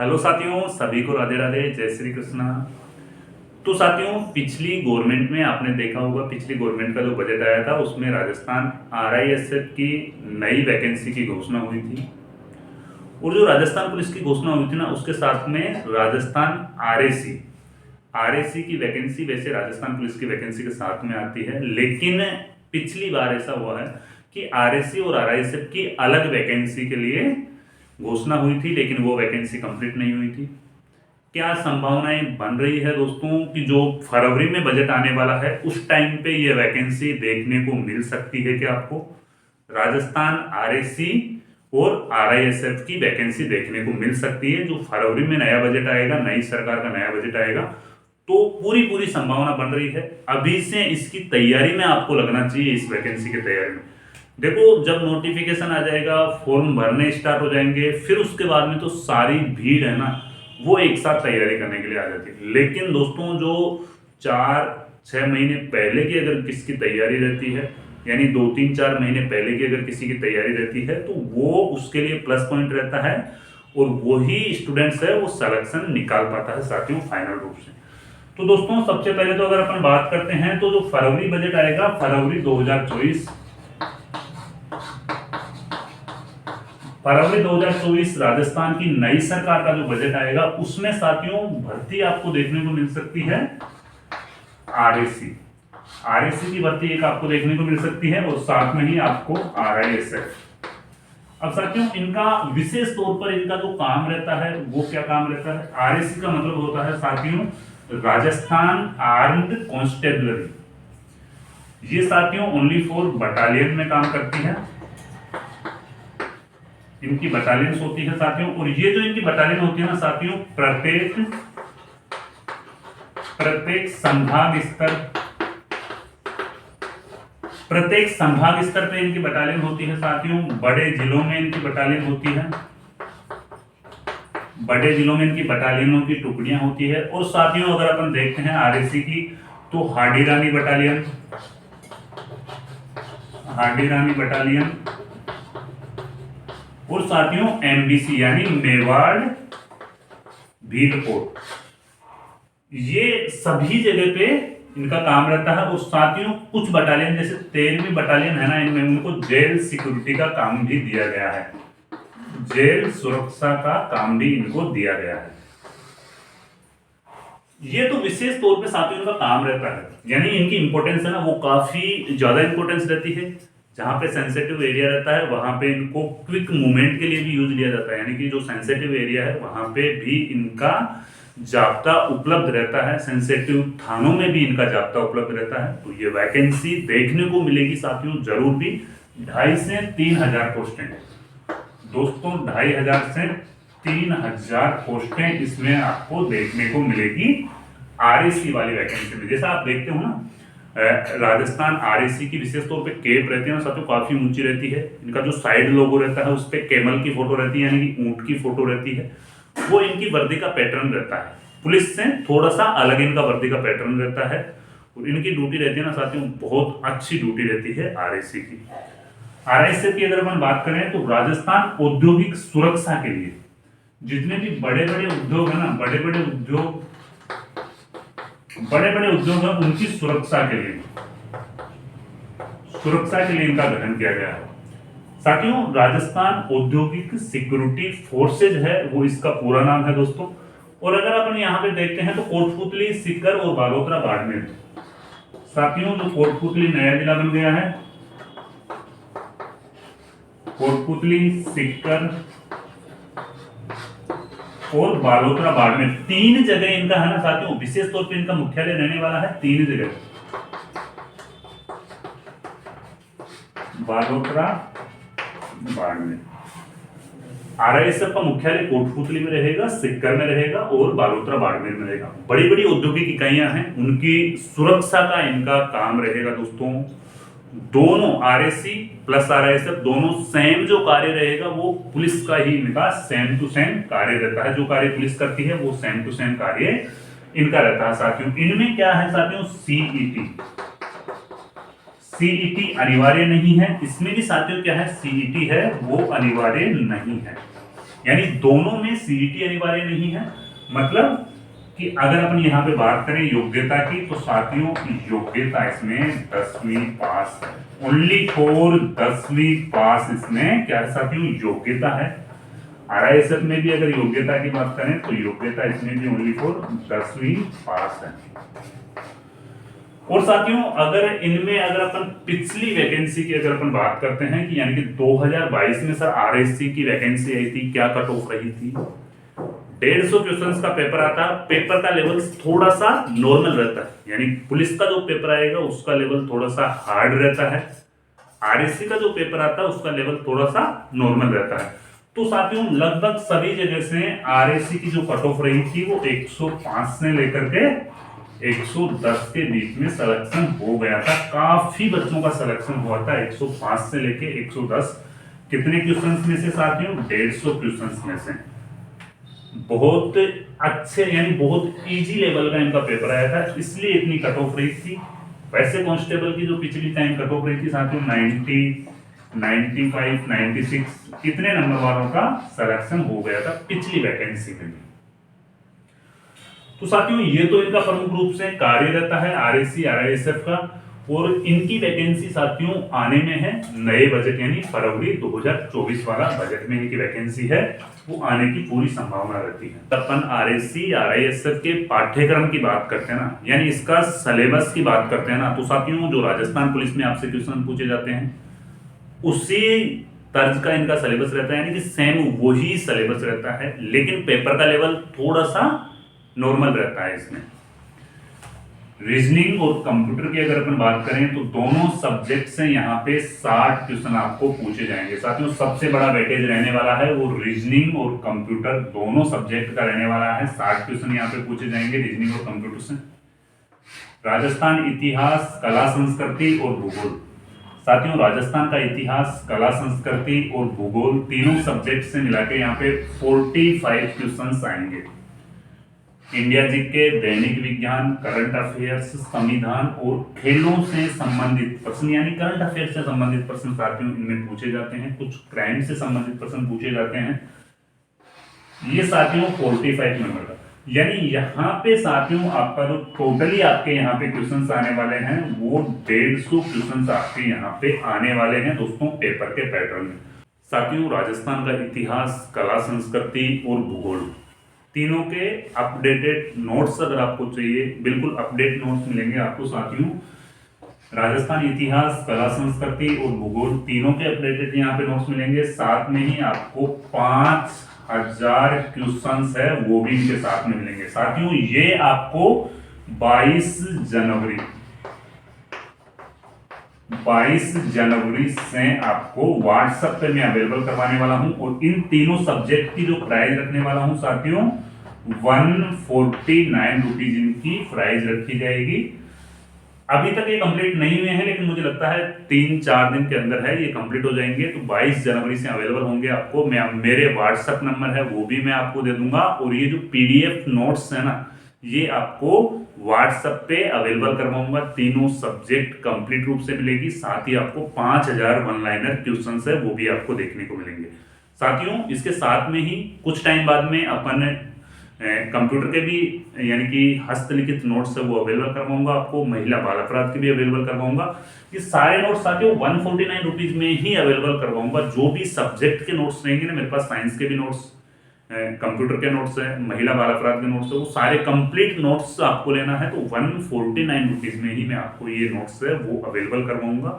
Hello साथियों, सभी को राधे राधे, जय श्री कृष्णा। तो साथियों, पिछली गवर्नमेंट में आपने देखा होगा, पिछली गवर्नमेंट का जो बजट आया था उसमें राजस्थान आरआईएसएफ की नई वैकेंसी की घोषणा हुई थी। और जो राजस्थान पुलिस की घोषणा हुई थी ना, उसके साथ में राजस्थान आरएसी आरएसी की वैकेंसी वैसे राजस्थान पुलिस की वैकेंसी के साथ में आती है। लेकिन पिछली बार ऐसा हुआ है कि आरएसी और आरआईएसएफ की अलग वैकेंसी के लिए घोषणा हुई थी, लेकिन वो वैकेंसी कंप्लीट नहीं हुई थी। क्या संभावनाएं बन रही है दोस्तों कि जो फरवरी में बजट आने वाला है उस टाइम पे ये वैकेंसी देखने को मिल सकती है? क्या आपको राजस्थान आरएसी और आरआईएसएफ की वैकेंसी देखने को मिल सकती है? जो फरवरी में नया बजट आएगा, नई सरकार का नया बजट आएगा, तो पूरी पूरी संभावना बन रही है। अभी से इसकी तैयारी में आपको लगना चाहिए, इस वैकेंसी की तैयारी में। देखो, जब नोटिफिकेशन आ जाएगा, फॉर्म भरने स्टार्ट हो जाएंगे, फिर उसके बाद में तो सारी भीड़ है ना, वो एक साथ तैयारी करने के लिए आ जाती है। लेकिन दोस्तों, जो 4-6 महीने पहले की अगर किसकी तैयारी रहती है, यानी 2-3-4 महीने पहले की अगर किसी की तैयारी रहती है, तो वो उसके लिए प्लस पॉइंट रहता है और वही स्टूडेंट्स है वो सिलेक्शन निकाल पाता है साथियों, फाइनल रूप से। तो दोस्तों, सबसे पहले तो अगर अपन बात करते हैं तो जो फरवरी बजट आएगा, फरवरी 2024 राजस्थान की नई सरकार का जो बजट आएगा, उसमें साथियों भर्ती आपको देखने को मिल सकती है आरएसी की भर्ती एक आपको देखने को मिल सकती है, और साथ में ही आपको आरआईएसएफ। अब साथियों, इनका विशेष तौर पर इनका जो काम रहता है वो क्या काम रहता है? आरएसी का मतलब होता है साथियों राजस्थान आर्म्ड कांस्टेबलरी। ये साथियों ओनली फॉर बटालियन में काम करती है, इनकी बटालियंस होती है साथियों। और ये जो इनकी बटालियन होती है ना साथियों, प्रत्येक संभाग स्तर पे इनकी बटालियन होती है साथियों। बड़े जिलों में इनकी बटालियन होती है, बड़े जिलों में इनकी बटालियनों की टुकड़ियां होती है। और साथियों, अगर अपन देखते हैं आरएसी की, तो हार्डी रानी बटालियन और साथियों एमबीसी यानी मेवाड़ भीलकोट, ये सभी जगह पे इनका काम रहता है। और साथियों, कुछ बटालियन जैसे 13वीं बटालियन है ना, इनमें उनको जेल सिक्योरिटी का काम भी दिया गया है, जेल सुरक्षा का काम भी इनको दिया गया है। ये तो विशेष तौर पे साथियों इनका काम रहता है, यानी इनकी इंपॉर्टेंस है ना, वो काफी ज्यादा इंपॉर्टेंस रहती है। जहां पे सेंसिटिव एरिया रहता है वहां पे इनको क्विक मूवमेंट के लिए भी यूज लिया जाता है, यानी कि जो सेंसिटिव एरिया है वहां पे भी इनका जाब्ता उपलब्ध रहता है, सेंसिटिव थानों में भी इनका जाब्ता उपलब्ध रहता है। तो ये वैकेंसी देखने को मिलेगी साथियों जरूर भी। 2,500 से 3,000 पोस्टें दोस्तों, 2,500 से 3,000 पोस्टें इसमें आपको देखने को मिलेगी आरएसी वाली वैकेंसी में। जैसा आप देखते हो ना, राजस्थान आरएसी की विशेष तौर पे केप रहती है ना साथियों, काफी ऊंची रहती है। इनका जो साइड लोगो रहता है उस पे कैमल की फोटो रहती है, यानी कि ऊंट की फोटो रहती है। वो इनकी वर्दी का पैटर्न रहता है, पुलिस से थोड़ा सा अलग इनका वर्दी का पैटर्न रहता है। और इनकी ड्यूटी रहती है ना साथियों, बहुत अच्छी ड्यूटी रहती है आरएसी की। आरआईएसएफ की अगर अपन बात करें तो राजस्थान औद्योगिक सुरक्षा के लिए जितने भी बड़े बड़े उद्योग है ना, बड़े बड़े उद्योग है, उनकी सुरक्षा के लिए इनका गठन किया गया है साथियों। राजस्थान औद्योगिक सिक्योरिटी फोर्सेज है, वो इसका पूरा नाम है दोस्तों। और अगर अपन यहाँ पे देखते हैं तो कोटपुतली, सीकर और बालोतरा बाड़मेर साथियों, जो कोटपुतली नया जिला बन गया है, कोटपुतली, सीकर और बालोतरा बाड़मेर, 3 जगह इनका है ना साथियों। विशेष तौर पे इनका मुख्यालय रहने वाला है 3 जगह, बालोतरा बाड़मेर। आरआईएसएफ का मुख्यालय कोटपुतली में रहेगा, सीकर में रहेगा और बालोतरा बाड़मेर में रहेगा। बड़ी बड़ी औद्योगिक इकाइयां हैं, उनकी सुरक्षा का इनका काम रहेगा दोस्तों। दोनों आरएसी प्लस आरआईएसएफ दोनों सेम जो कार्य रहेगा वो पुलिस का ही इनका सेम टू सेम कार्य रहता है। जो कार्य पुलिस करती है वो सेम टू सेम कार्य इनका रहता है साथियों। इनमें क्या है साथियों, सीईटी अनिवार्य नहीं है, इसमें भी साथियों क्या है, सीईटी है वो अनिवार्य नहीं है। यानी दोनों में सीईटी अनिवार्य नहीं है। मतलब कि अगर अपन यहाँ पे बात करें योग्यता की, तो साथियों योग्यता इसमें 10वीं पास है, ओनली फॉर 10वीं पास इसमें क्या है साथियों, योग्यता है। आरआईएसएफ में भी अगर योग्यता की बात करें तो योग्यता इसमें भी ओनली फॉर 10वीं पास है। और साथियों अगर इनमें अगर अपन पिछली वैकेंसी की अगर अपन बात करते हैं कि यानी कि 2022 में सर आरएससी की वैकेंसी आई थी, क्या कट ऑफ रही थी, 150 क्वेश्चंस का पेपर आता है। पेपर का लेवल थोड़ा सा नॉर्मल रहता है, यानी पुलिस का जो पेपर आएगा उसका लेवल थोड़ा सा हार्ड रहता है, आरएससी का जो पेपर आता है उसका लेवल थोड़ा सा नॉर्मल रहता है। तो साथियों लगभग सभी जगह से आरएससी की जो कट ऑफ रही थी वो 105 से लेकर के 110 के बीच में सिलेक्शन हो गया था। काफी बच्चों का सिलेक्शन हुआ था 105 से लेके 110। कितने क्वेश्चंस में से साथियों, 150 क्वेश्चंस में से। बहुत अच्छे यानी बहुत इजी लेवल का इनका पेपर आया था, इसलिए इतनी कट ऑफ रही थी। वैसे कांस्टेबल की जो पिछली टाइम कट ऑफ रही थी साथियों 90, 95, 96 इतने नंबर वालों का सिलेक्शन हो गया था पिछली वैकेंसी में। तो साथियों ये तो इनका प्रमुख रूप से कार्य रहता है आरएससी आरआईएसएफ का, और इनकी वैकेंसी साथियों आने में है नए बजट यानी फरवरी 2024 वाला बजट में इनकी वैकेंसी है, वो आने की पूरी संभावना रहती है। अपन आरएससी आरआईएसएफ के पाठ्यक्रम की बात करते हैं ना, यानी इसका सिलेबस की बात करते हैं ना, तो साथियों जो राजस्थान पुलिस में आपसे क्वेश्चन पूछे जाते हैं उसी तर्ज का इनका सिलेबस रहता है, यानी कि सेम वही सिलेबस रहता है, लेकिन पेपर का लेवल थोड़ा सा नॉर्मल रहता है इसमें। रीजनिंग और कंप्यूटर की अगर अपन बात करें तो दोनों सब्जेक्ट से यहाँ पे 60 क्वेश्चन आपको पूछे जाएंगे। साथियों सबसे बड़ा वेटेज रहने वाला है वो रीजनिंग और कंप्यूटर दोनों सब्जेक्ट का रहने वाला है। 60 क्वेश्चन यहाँ पे पूछे जाएंगे रीजनिंग और कंप्यूटर से। राजस्थान इतिहास, कला संस्कृति और भूगोल। साथियों राजस्थान का इतिहास, कला संस्कृति और भूगोल तीनों सब्जेक्ट से मिला के यहाँ पे 45 क्वेश्चन आएंगे। इंडिया जी के दैनिक विज्ञान, करंट अफेयर्स, संविधान और खेलों से संबंधित प्रश्न, यानी करंट अफेयर्स से संबंधित प्रश्न साथियों इनमें पूछे जाते हैं। कुछ क्राइम से संबंधित प्रश्न पूछे जाते हैं। ये साथियों 45 नंबर का, यानी यहाँ पे साथियों आपका जो टोटली आपके यहाँ पे क्वेश्चन आने वाले हैं वो 150 क्वेश्चन आपके यहाँ पे आने वाले हैं दोस्तों पेपर के पैटर्न में। साथियों राजस्थान का इतिहास, कला संस्कृति और भूगोल तीनों के अपडेटेड नोट्स अगर आपको चाहिए, बिल्कुल अपडेट नोट्स मिलेंगे आपको साथियों। राजस्थान इतिहास, कला संस्कृति और भूगोल तीनों के अपडेटेड यहाँ पे नोट्स मिलेंगे। साथ में ही आपको 5000 क्वेश्चंस है वो भी इनके साथ में मिलेंगे। साथियों ये आपको 22 जनवरी से आपको व्हाट्सएप पे मैं अवेलेबल करवाने वाला हूं, और इन तीनों सब्जेक्ट की जो प्राइस रखने वाला हूं साथियों 149 रुपीज इनकी प्राइस रखी जाएगी। अभी तक ये कंप्लीट नहीं हुए हैं, लेकिन मुझे लगता है 3-4 दिन के अंदर है ये कंप्लीट हो जाएंगे। तो 22 जनवरी से अवेलेबल होंगे आपको। मैं मेरे व्हाट्सएप नंबर है वो भी मैं आपको दे दूंगा, और ये जो पीडीएफ नोट्स है ना ये आपको व्हाट्सएप पे अवेलेबल करवाऊंगा। तीनों सब्जेक्ट कंप्लीट रूप से मिलेगी। साथ ही आपको 5000 वन लाइनर क्वेश्चंस है वो भी आपको देखने को मिलेंगे। साथियों इसके साथ में ही कुछ टाइम बाद में अपन कंप्यूटर के भी यानी कि हस्तलिखित नोट्स है वो अवेलेबल करवाऊंगा आपको। महिला बाल अपराध के भी अवेलेबल करवाऊंगा। ये सारे नोट्स साथियों 149 रुपीज में ही अवेलेबल करवाऊंगा। जो भी सब्जेक्ट के नोट्स रहेंगे ना, मेरे पास साइंस के भी नोट्स, कंप्यूटर के नोट्स है, महिला बाल अपराध के नोट्स है, वो सारे कंप्लीट नोट्स आपको लेना है तो 149 रुपीज में ही मैं आपको ये नोट्स है वो अवेलेबल करवाऊंगा।